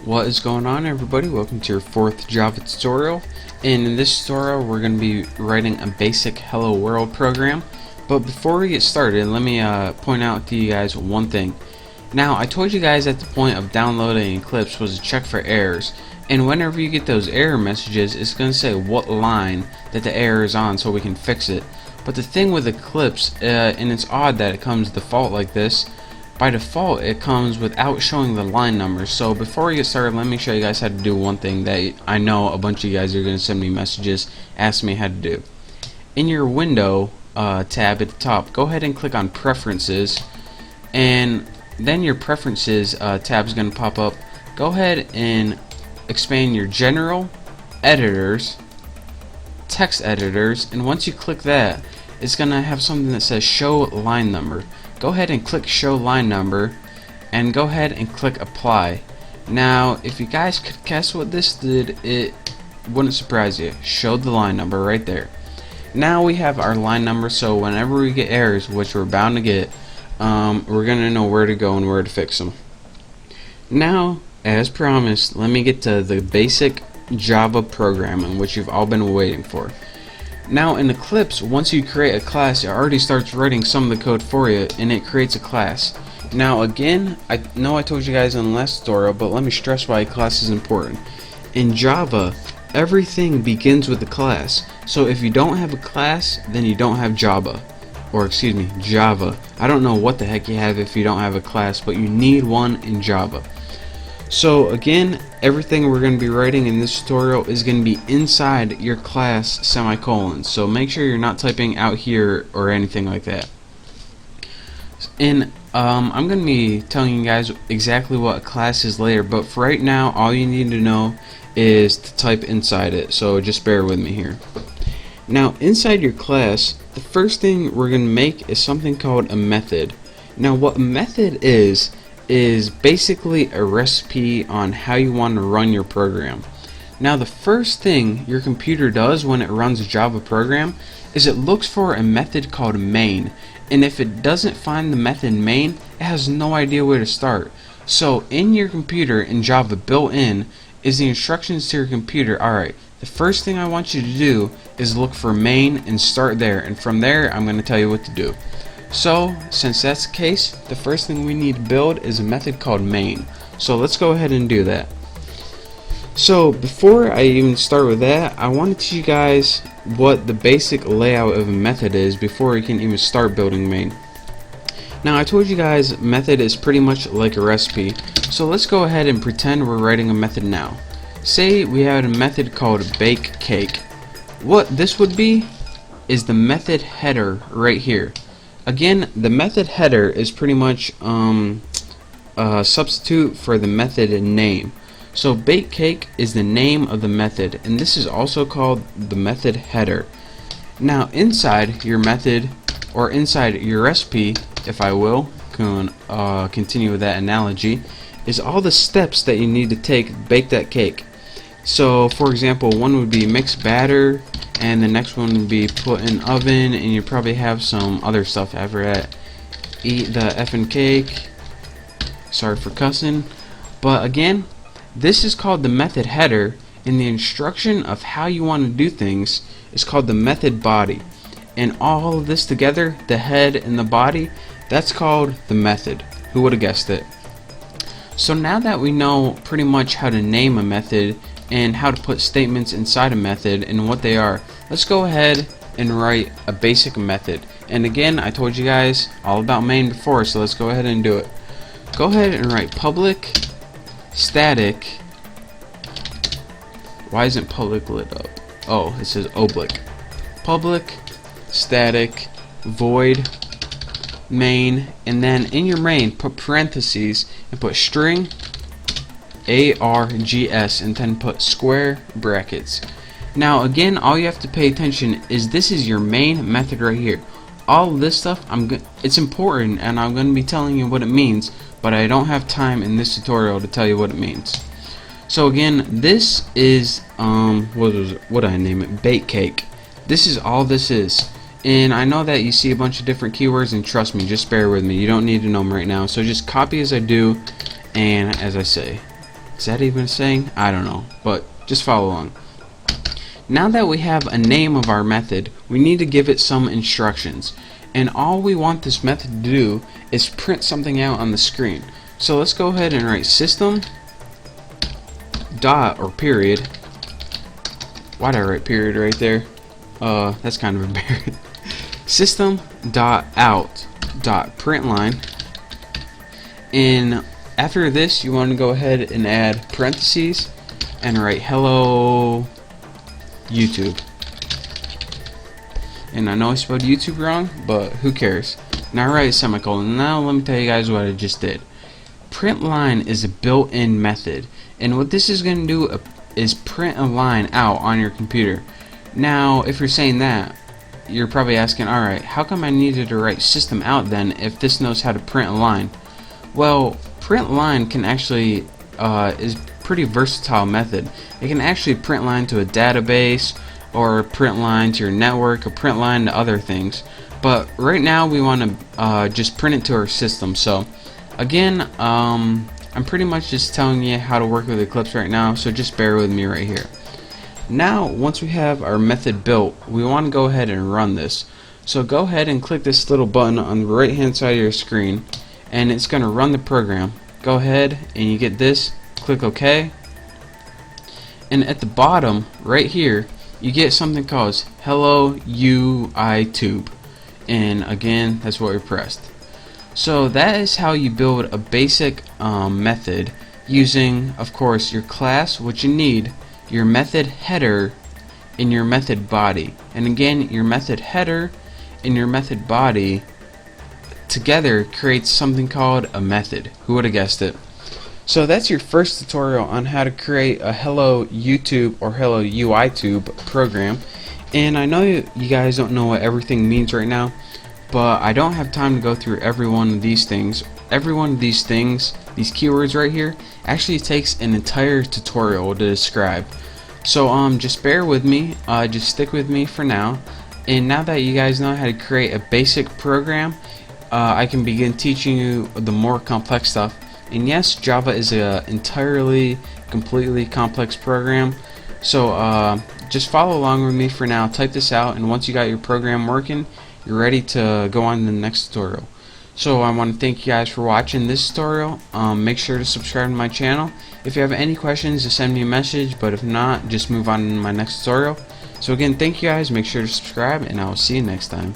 What is going on, everybody? Welcome to your fourth Java tutorial. And in this tutorial we're going to be writing a basic hello world program. But before we get started, let me point out to you guys one thing. Now, I told you guys at the point of downloading Eclipse was to check for errors, and whenever you get those error messages, it's going to say what line that the error is on so we can fix it. But the thing with Eclipse, and it's odd that it comes default like this, by default it comes without showing the line numbers. So before we get started, let me show you guys how to do one thing that I know a bunch of you guys are going to send me messages asking me how to do. In your window tab at the top, go ahead and click on preferences, and then your preferences tab is going to pop up. Go ahead and expand your general, editors, text editors, and once you click that, it's going to have something that says show line number. Go ahead and click show line number and go ahead and click apply. Now, if you guys could guess what this did, it wouldn't surprise you. Showed the line number right there. Now we have our line number, so whenever we get errors, which we're bound to get, we're gonna know where to go and where to fix them. Now, as promised, let me get to the basic Java programming, which you've all been waiting for. Now in Eclipse, once you create a class, it already starts writing some of the code for you, and it creates a class. Now again, I know I told you guys in the last tutorial, but let me stress why a class is important. In Java, everything begins with a class. So if you don't have a class, then you don't have Java. Or excuse me, Java. I don't know what the heck you have if you don't have a class, but you need one in Java. So again, everything we're going to be writing in this tutorial is going to be inside your class semicolon. So make sure you're not typing out here or anything like that. And I'm going to be telling you guys exactly what a class is later, but for right now, all you need to know is to type inside it. So just bear with me here. Now, inside your class, the first thing we're going to make is something called a method. Now, what a method is basically a recipe on how you want to run your program. Now, the first thing your computer does when it runs a Java program is it looks for a method called main, and if it doesn't find the method main, it has no idea where to start. So in your computer in Java, built in is the instructions to your computer. Alright, the first thing I want you to do is look for main and start there, and from there I'm going to tell you what to do. So, since that's the case, the first thing we need to build is a method called main. So let's go ahead and do that. So before I even start with that, I want to teach you guys what the basic layout of a method is before we can even start building main. Now, I told you guys method is pretty much like a recipe. So let's go ahead and pretend we're writing a method now. Say we had a method called bake cake. What this would be is the method header right here. Again, the method header is pretty much a substitute for the method name. So bake cake is the name of the method, and this is also called the method header. Now inside your method, or inside your recipe, if I will continue with that analogy, is all the steps that you need to take to bake that cake. So for example, one would be mix batter, and the next one would be put in oven, and you probably have some other stuff after that. Eat the effing cake. Sorry for cussing. But again, this is called the method header, and the instruction of how you want to do things is called the method body. And all of this together, the head and the body, that's called the method. Who would have guessed it? So now that we know pretty much how to name a method and how to put statements inside a method and what they are, let's go ahead and write a basic method. And again, I told you guys all about main before, so let's go ahead and do it. Go ahead and write public static. Why isn't public lit up? Oh, it says oblique. Public static void main, and then in your main put parentheses and put string args, and then put square brackets. Now again, all you have to pay attention is this is your main method right here. All of this stuff, it's important, and I'm going to be telling you what it means, but I don't have time in this tutorial to tell you what it means. So again, this is what did I name it? Bake cake. This is all this is. And I know that you see a bunch of different keywords, and trust me, just bear with me. You don't need to know them right now. So just copy as I do and as I say. Is that even a saying? I don't know, but just follow along. Now that we have a name of our method, we need to give it some instructions. And all we want this method to do is print something out on the screen. So let's go ahead and write system dot or period. Why'd I write period right there? That's kind of embarrassing. System dot out dot println. And after this, you want to go ahead and add parentheses and write hello YouTube. And I know I spelled YouTube wrong, but who cares? Now write a semicolon. Now let me tell you guys what I just did. Println is a built-in method, and what this is going to do is print a line out on your computer. Now if you're saying that, you're probably asking, alright, how come I needed to write system out then if this knows how to print a line? Well, println can actually is pretty versatile method. It can actually print line to a database, or print line to your network, or print line to other things. But right now we want to just print it to our system. So again, I'm pretty much just telling you how to work with Eclipse right now, so just bear with me right here. Now once we have our method built, we want to go ahead and run this. So go ahead and click this little button on the right hand side of your screen, and it's going to run the program. Go ahead and you get this, click OK, and at the bottom right here you get something called hello YouTube, and again that's what we pressed. So that is how you build a basic method using, of course, your class, what you need, your method header, and your method body. And again, your method header and your method body together creates something called a method. Who would have guessed it? So that's your first tutorial on how to create a hello YouTube or hello UITube program. And I know you guys don't know what everything means right now, but I don't have time to go through every one of these things. Every one of these things, these keywords right here, actually takes an entire tutorial to describe. So just bear with me, just stick with me for now. And now that you guys know how to create a basic program, I can begin teaching you the more complex stuff. And yes, Java is a entirely, completely complex program. So just follow along with me for now. Type this out, and once you got your program working, you're ready to go on to the next tutorial. So I want to thank you guys for watching this tutorial. Make sure to subscribe to my channel. If you have any questions, just send me a message, but if not, just move on to my next tutorial. So again, thank you guys, make sure to subscribe, and I will see you next time.